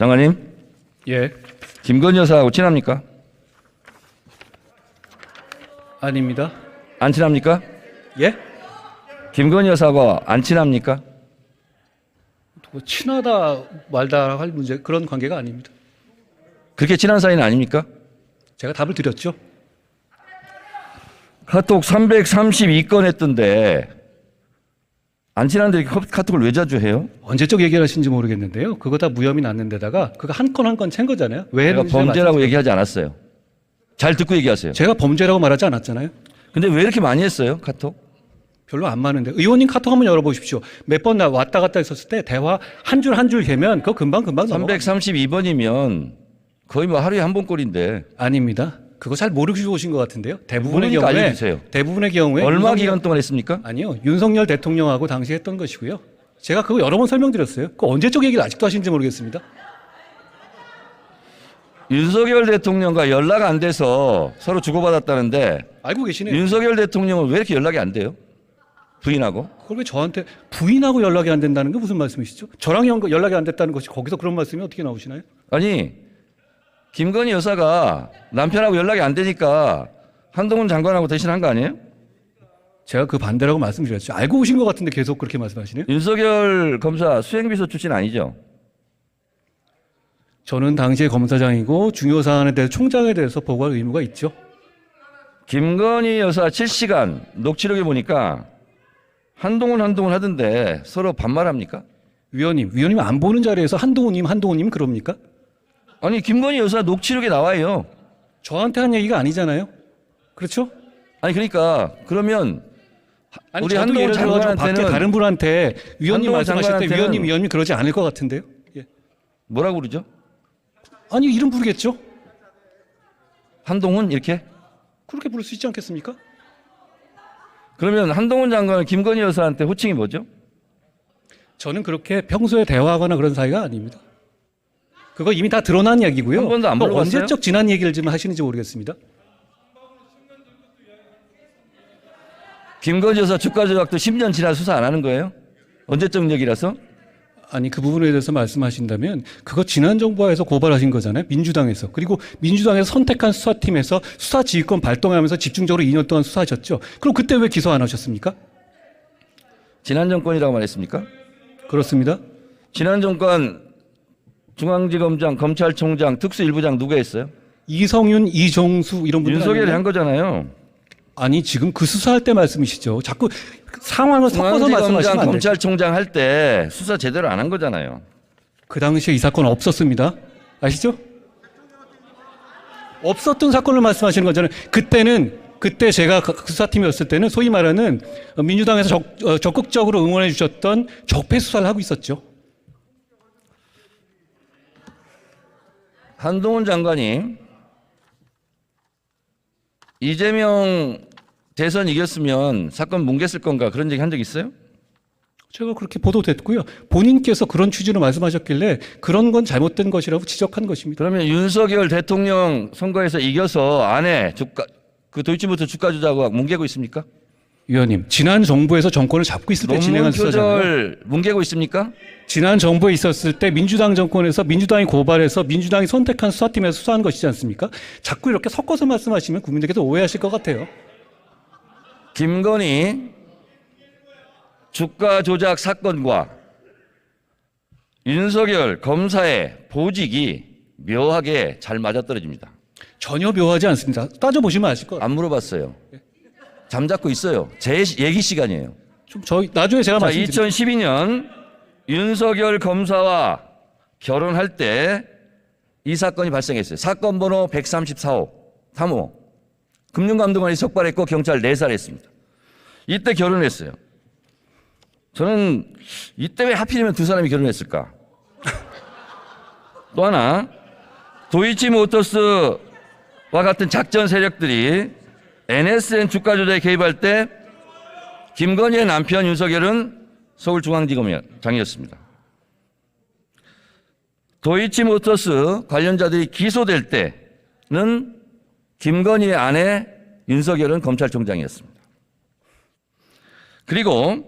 장관님, 예, 김건희 여사하고 친합니까? 아닙니다. 안 친합니까? 예? 김건희 여사하고 안 친합니까? 뭐 친하다 말다 할 문제 그런 관계가 아닙니다. 그렇게 친한 사이는 아닙니까? 제가 답을 드렸죠. 카톡 332건 했던데 안 친한데 이렇게 카톡을 왜 자주 해요? 언제적 얘기를 하신지 모르겠는데요. 그거 다 무혐의 났는 데다가 그거 한 건 한 건 챈 거잖아요. 왜 제가 했는지 범죄라고 얘기하지 않았어요. 잘 듣고 얘기하세요. 제가 범죄라고 말하지 않았잖아요. 근데 왜 이렇게 많이 했어요, 카톡? 별로 안 많은데. 의원님 카톡 한번 열어보십시오. 몇 번 왔다 갔다 했었을 때 대화 한 줄 한 줄 개면 그거 금방 넘어가. 332번이면 거의 뭐 하루에 한 번 꼴인데 아닙니다. 그거 잘 모르시고 오신 것 같은데요. 대부분의 모르니까 경우에 알려주세요. 대부분의 경우에 얼마 기간 동안 했습니까? 아니요. 윤석열 대통령하고 당시 했던 것이고요. 제가 그거 여러 번 설명드렸어요. 그 언제적 얘기를 아직도 하시는지 모르겠습니다. 윤석열 대통령과 연락 안 돼서 서로 주고받았다는데 알고 계시네요. 윤석열 대통령은 왜 이렇게 연락이 안 돼요? 부인하고? 그걸 왜 저한테 부인하고 연락이 안 된다는 게 무슨 말씀이시죠? 저랑 연락이 안 됐다는 것이 거기서 그런 말씀이 어떻게 나오시나요? 아니 김건희 여사가 남편하고 연락이 안 되니까 한동훈 장관하고 대신 한 거 아니에요? 제가 그 반대라고 말씀드렸죠. 알고 오신 것 같은데 계속 그렇게 말씀하시네요. 윤석열 검사 수행비서 출신 아니죠? 저는 당시에 검사장이고 중요 사안에 대해서 총장에 대해서 보고할 의무가 있죠. 김건희 여사 7시간 녹취록에 보니까 한동훈 하던데 서로 반말합니까? 위원님 안 보는 자리에서 한동훈님 그럽니까? 아니 김건희 여사 녹취록에 나와요. 저한테 한 얘기가 아니잖아요. 그렇죠? 아니 그러니까 그러면 아니, 우리 저도 한동훈 예를 들어서 밖에 장관한테는 다른 분한테 위원님 한동훈 말씀하실 때 장관한테는 위원님 그러지 않을 것 같은데요. 예. 뭐라고 그러죠? 아니 이름 부르겠죠. 한동훈 이렇게? 그렇게 부를 수 있지 않겠습니까? 그러면 한동훈 장관은 김건희 여사한테 호칭이 뭐죠? 저는 그렇게 평소에 대화하거나 그런 사이가 아닙니다. 그거 이미 다 드러난 얘기고요. 한 번도 안 뭐 물어봤어요? 언제적 지난 얘기를 좀 하시는지 모르겠습니다. 김건희 여사 주가 조작도 10년 지나 수사 안 하는 거예요? 언제적 얘기라서? 아니 그 부분에 대해서 말씀하신다면 그거 지난 정부에서 고발하신 거잖아요. 민주당에서. 그리고 민주당에서 선택한 수사팀에서 수사지휘권 발동하면서 집중적으로 2년 동안 수사하셨죠. 그럼 그때 왜 기소 안 하셨습니까? 지난 정권이라고 말했습니까? 그렇습니다. 지난 정권 중앙지검장, 검찰총장, 특수일부장 누가 했어요? 이성윤, 이종수 이런 분들 윤석열이 아니에요? 한 거잖아요. 아니 지금 그 수사할 때 말씀이시죠. 자꾸 상황을 섞어서 말씀하시면 중앙지검장, 안 돼요. 검찰총장 할 때 수사 제대로 안 한 거잖아요. 그 당시에 이 사건 없었습니다. 아시죠? 없었던 사건을 말씀하시는 거잖아요. 그때 제가 그 수사팀이었을 때는 소위 말하는 민주당에서 적극적으로 응원해 주셨던 적폐 수사를 하고 있었죠. 한동훈 장관이 이재명 대선 이겼으면 사건 뭉갰을 건가 그런 얘기 한 적 있어요? 제가 그렇게 보도됐고요. 본인께서 그런 취지로 말씀하셨길래 그런 건 잘못된 것이라고 지적한 것입니다. 그러면 윤석열 대통령 선거에서 이겨서 안에 그 도이치모터 주가 조작과 뭉개고 있습니까? 위원님, 지난 정부에서 정권을 잡고 있을 때 진행한 논문 수사잖아요. 표절 뭉개고 있습니까? 지난 정부에 있었을 때 민주당 정권에서 민주당이 고발해서 민주당이 선택한 수사팀에서 수사한 것이지 않습니까? 자꾸 이렇게 섞어서 말씀하시면 국민들께서 오해하실 것 같아요. 김건희 주가 조작 사건과 윤석열 검사의 보직이 묘하게 잘 맞아떨어집니다. 전혀 묘하지 않습니다. 따져보시면 아실 것 같아요. 안 물어봤어요. 잠잡고 있어요. 제 얘기 시간이에요. 좀 저희 나중에 제가 자, 말씀드릴게요. 2012년 윤석열 검사와 결혼할 때 이 사건이 발생했어요. 사건 번호 134호 3호. 금융감독원이 적발했고 경찰 내살했습니다. 이때 결혼했어요. 저는 이때 왜 하필이면 두 사람이 결혼했을까? 또 하나 도이치모터스와 같은 작전 세력들이 NSN 주가 조작에 개입할 때 김건희의 남편 윤석열은 서울중앙지검장이었습니다. 도이치모터스 관련자들이 기소될 때는 김건희의 아내 윤석열은 검찰총장이었습니다. 그리고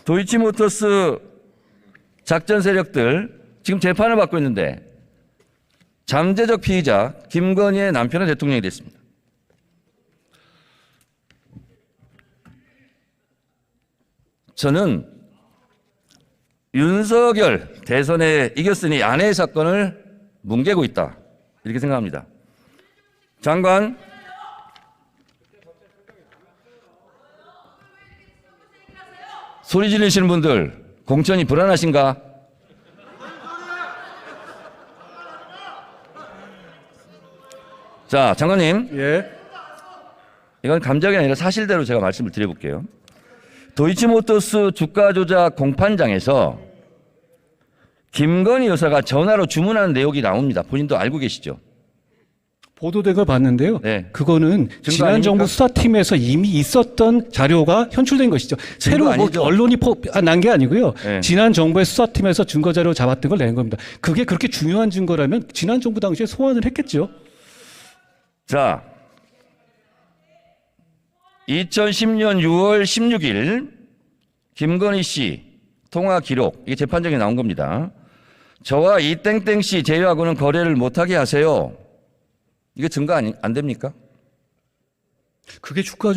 도이치모터스 작전 세력들 지금 재판을 받고 있는데 잠재적 피의자 김건희의 남편은 대통령이 됐습니다. 저는 윤석열 대선에 이겼으니 아내의 사건을 뭉개고 있다, 이렇게 생각합니다. 장관, 소리 지르시는 분들 공천이 불안하신가? 자, 장관님, 예. 이건 감정이 아니라 사실대로 제가 말씀을 드려볼게요. 도이치모터스 주가 조작 공판장에서 김건희 여사가 전화로 주문하는 내용이 나옵니다. 본인도 알고 계시죠? 보도된 걸 봤는데요. 네. 그거는 지난 아닙니까? 정부 수사팀에서 이미 있었던 자료가 현출된 것이죠. 새로 뭐 아니죠? 언론이 난 게 아니고요. 네. 지난 정부의 수사팀에서 증거 자료 잡았던 걸 낸 겁니다. 그게 그렇게 중요한 증거라면 지난 정부 당시에 소환을 했겠죠. 자, 2010년 6월 16일 김건희 씨 통화 기록, 이게 재판정에 나온 겁니다. 저와 이 땡땡 씨 제외하고는 거래를 못하게 하세요. 이게 증거 안 됩니까? 그게 주가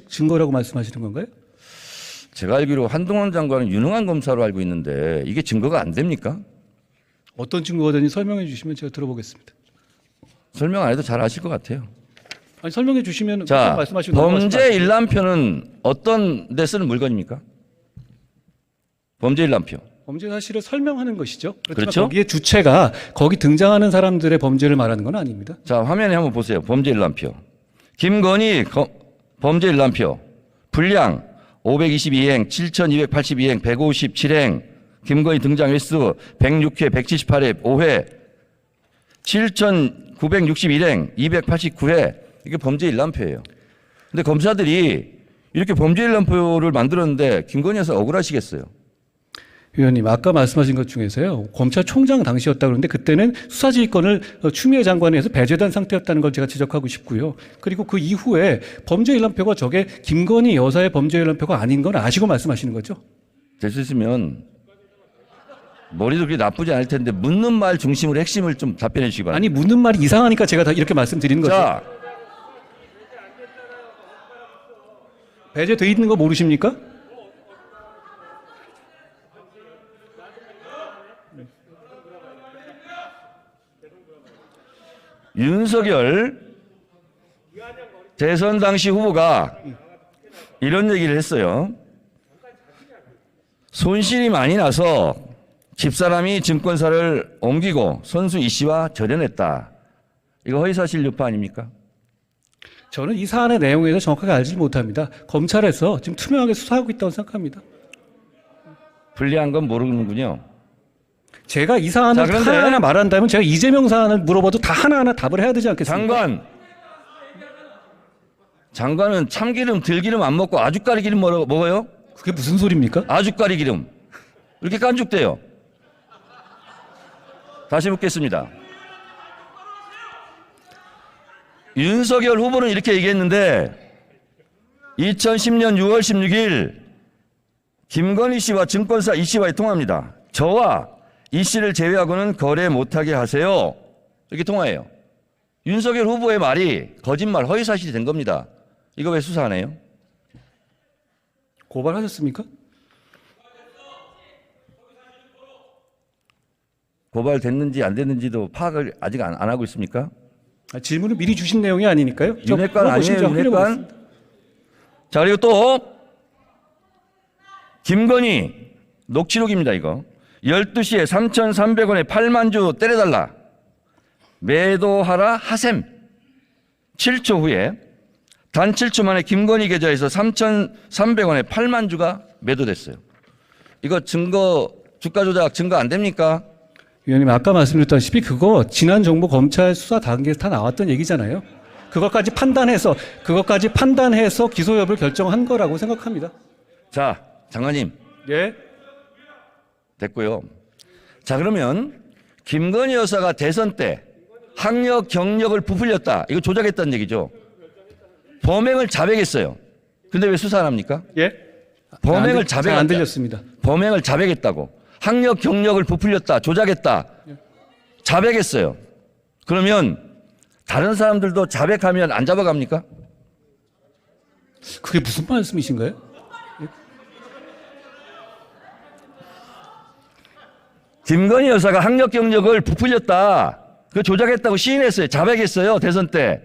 증거라고 말씀하시는 건가요? 제가 알기로 한동훈 장관은 유능한 검사로 알고 있는데 이게 증거가 안 됩니까? 어떤 증거가 되는지 설명해 주시면 제가 들어보겠습니다. 설명 안 해도 잘 아실 것 같아요. 아니, 설명해 주시면 자, 말씀하시면 범죄 일람표는 어떤 데 쓰는 물건입니까? 범죄 일람표. 범죄 사실을 설명하는 것이죠. 그렇지만 그렇죠? 거기에 주체가 거기 등장하는 사람들의 범죄를 말하는 건 아닙니다. 자, 화면에 한번 보세요. 범죄 일람표. 김건희 범죄 일람표. 분량 522행, 7282행, 157행. 김건희 등장 횟수 106회, 178회, 5회. 7961행, 289회. 이게 범죄 일람표예요. 근데 검사들이 이렇게 범죄 일람표를 만들었는데 김건희 여사 억울하시겠어요? 위원님, 아까 말씀하신 것 중에서요, 검찰총장 당시였다 그러는데 그때는 수사지휘권을 추미애 장관에 의해서 배제된 상태였다는 걸 제가 지적하고 싶고요. 그리고 그 이후에 범죄 일람표가 저게 김건희 여사의 범죄 일람표가 아닌 건 아시고 말씀하시는 거죠? 될 수 있으면 머리도 그렇게 나쁘지 않을 텐데 묻는 말 중심으로 핵심을 좀 답변해 주시기 바랍니다. 아니, 묻는 말이 이상하니까 제가 다 이렇게 말씀드리는 거죠. 자, 배제돼 있는 거 모르십니까? 윤석열 대선 당시 후보가 이런 얘기를 했어요. 손실이 많이 나서 집사람이 증권사를 옮기고 선수 이 씨와 절연했다. 이거 허위사실 유포 아닙니까? 저는 이 사안의 내용에 대해서 정확하게 알지 못합니다. 검찰에서 지금 투명하게 수사하고 있다고 생각합니다. 불리한 건 모르는군요. 제가 이 사안을 자, 그런데 하나하나 말한다면 제가 이재명 사안을 물어봐도 다 하나하나 답을 해야 되지 않겠습니까? 장관은 참기름, 들기름 안 먹고 아주까리 기름 먹어요? 그게 무슨 소리입니까? 아주까리 기름. 이렇게 깐죽대요. 다시 묻겠습니다. 윤석열 후보는 이렇게 얘기했는데 2010년 6월 16일 김건희 씨와 증권사 이 씨와의 통화입니다. 저와 이 씨를 제외하고는 거래 못하게 하세요. 이렇게 통화해요. 윤석열 후보의 말이 거짓말, 허위사실이 된 겁니다. 이거 왜 수사 안 해요? 고발하셨습니까? 고발됐는지 안 됐는지도 파악을 아직 안 하고 있습니까? 질문을 미리 주신 내용이 아니니까요. 윤핵관 아니에요, 윤핵관? 자, 그리고 또 김건희 녹취록입니다, 이거. 12시에 3,300원에 8만 주 때려달라. 매도하라 하셈. 7초 후에 단 7초 만에 김건희 계좌에서 3,300원에 8만 주가 매도됐어요. 이거 증거, 주가 조작 증거 안 됩니까? 위원님, 아까 말씀드렸다시피 그거 지난 정부 검찰 수사 단계에서 다 나왔던 얘기잖아요. 그것까지 판단해서 기소 여부를 결정한 거라고 생각합니다. 자, 장관님. 예. 됐고요. 자, 그러면 김건희 여사가 대선 때 학력 경력을 부풀렸다. 이거 조작했다는 얘기죠. 범행을 자백했어요. 근데 왜 수사 안 합니까? 예. 범행을 잘 안 들렸습니다. 범행을 자백했다고. 학력 경력을 부풀렸다. 조작했다. 자백했어요. 그러면 다른 사람들도 자백하면 안 잡아갑니까? 그게 무슨 말씀이신가요? 김건희 여사가 학력 경력을 부풀렸다. 그 조작했다고 시인했어요. 자백했어요. 대선 때.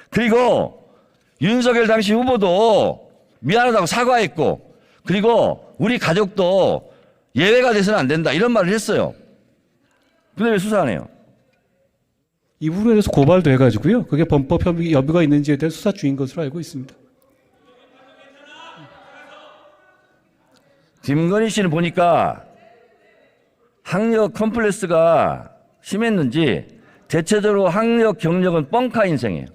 그리고 윤석열 당시 후보도 미안하다고 사과했고, 그리고 우리 가족도 예외가 돼서는 안 된다. 이런 말을 했어요. 근데 왜 수사 안 해요? 이 부분에 대해서 고발도 해가지고요. 그게 범법 여부가 있는지에 대해 수사 중인 것으로 알고 있습니다. 김건희 씨는 보니까 학력 컴플렉스가 심했는지 대체적으로 학력 경력은 뻥카 인생이에요.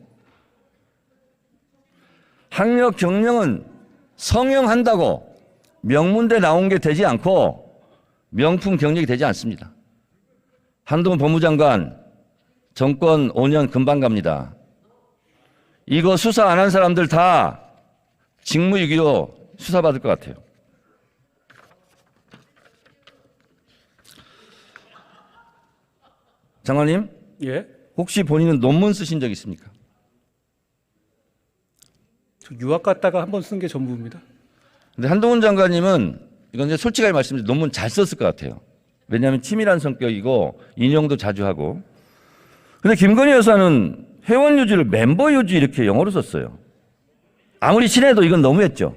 학력 경력은 성형한다고 명문대 나온 게 되지 않고 명품 경력이 되지 않습니다. 한동훈 법무장관 정권 5년 금방 갑니다. 이거 수사 안 한 사람들 다 직무유기로 수사받을 것 같아요. 장관님, 예. 혹시 본인은 논문 쓰신 적 있습니까? 저 유학 갔다가 한 번 쓴 게 전부입니다. 근데 한동훈 장관님은 이건 이제 솔직하게 말씀드리면 논문 잘 썼을 것 같아요. 왜냐하면 치밀한 성격이고 인용도 자주 하고. 근데 김건희 여사는 회원 유지를 멤버 유지 이렇게 영어로 썼어요. 아무리 친해도 이건 너무했죠.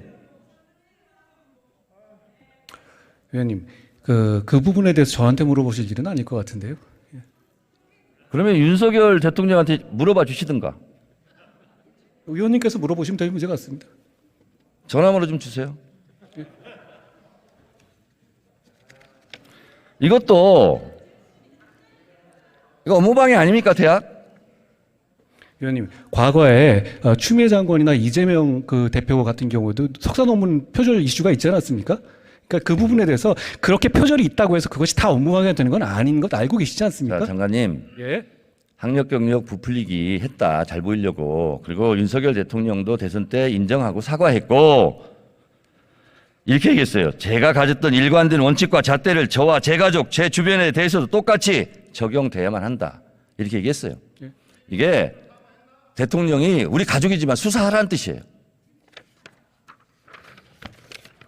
의원님, 그 부분에 대해서 저한테 물어보실 일은 아닐 것 같은데요. 그러면 윤석열 대통령한테 물어봐 주시든가. 의원님께서 물어보시면 될 문제 같습니다. 전화번호 좀 주세요. 이것도 이거 업무방해 아닙니까, 대학? 의원님, 과거에 추미애 장관이나 이재명 그 대표 같은 경우에도 석사 논문 표절 이슈가 있지 않았습니까? 그러니까 그 부분에 대해서 그렇게 표절이 있다고 해서 그것이 다 업무방해가 되는 건 아닌 것 알고 계시지 않습니까? 자, 장관님. 예. 학력 경력 부풀리기 했다. 잘 보이려고. 그리고 윤석열 대통령도 대선 때 인정하고 사과했고 이렇게 얘기했어요. 제가 가졌던 일관된 원칙과 잣대를 저와 제 가족, 제 주변에 대해서도 똑같이 적용돼야만 한다. 이렇게 얘기했어요. 예. 이게 대통령이 우리 가족이지만 수사하라는 뜻이에요.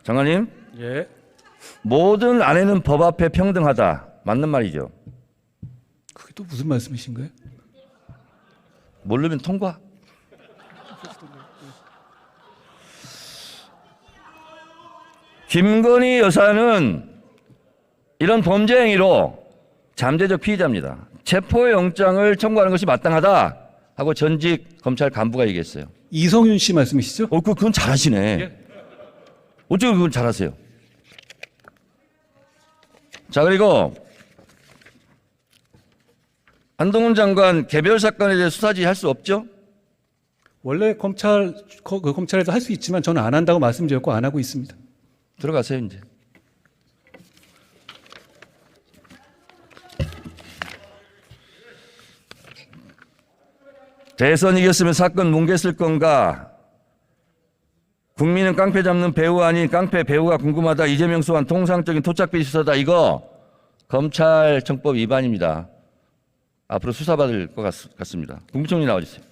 장관님, 예. 모든 아내는 법 앞에 평등하다. 맞는 말이죠. 그게 또 무슨 말씀이신가요? 모르면 통과. 김건희 여사는 이런 범죄 행위로 잠재적 피의자입니다. 체포영장을 청구하는 것이 마땅하다 하고 전직 검찰 간부가 얘기했어요. 이성윤 씨 말씀이시죠? 그건 잘하시네. 예. 어쩌고 그건 잘하세요. 자, 그리고 한동훈 장관 개별 사건에 대해 수사지 할 수 없죠? 원래 검찰에서 할 수 있지만 저는 안 한다고 말씀드렸고 안 하고 있습니다. 들어가세요, 이제. 대선 이겼으면 사건 뭉갰을 건가? 국민은 깡패 잡는 배우 아닌 깡패 배우가 궁금하다. 이재명 소환 통상적인 토착비리 수사다. 이거 검찰청법 위반입니다. 앞으로 수사받을 것 같습니다. 국무총리 나와주세요.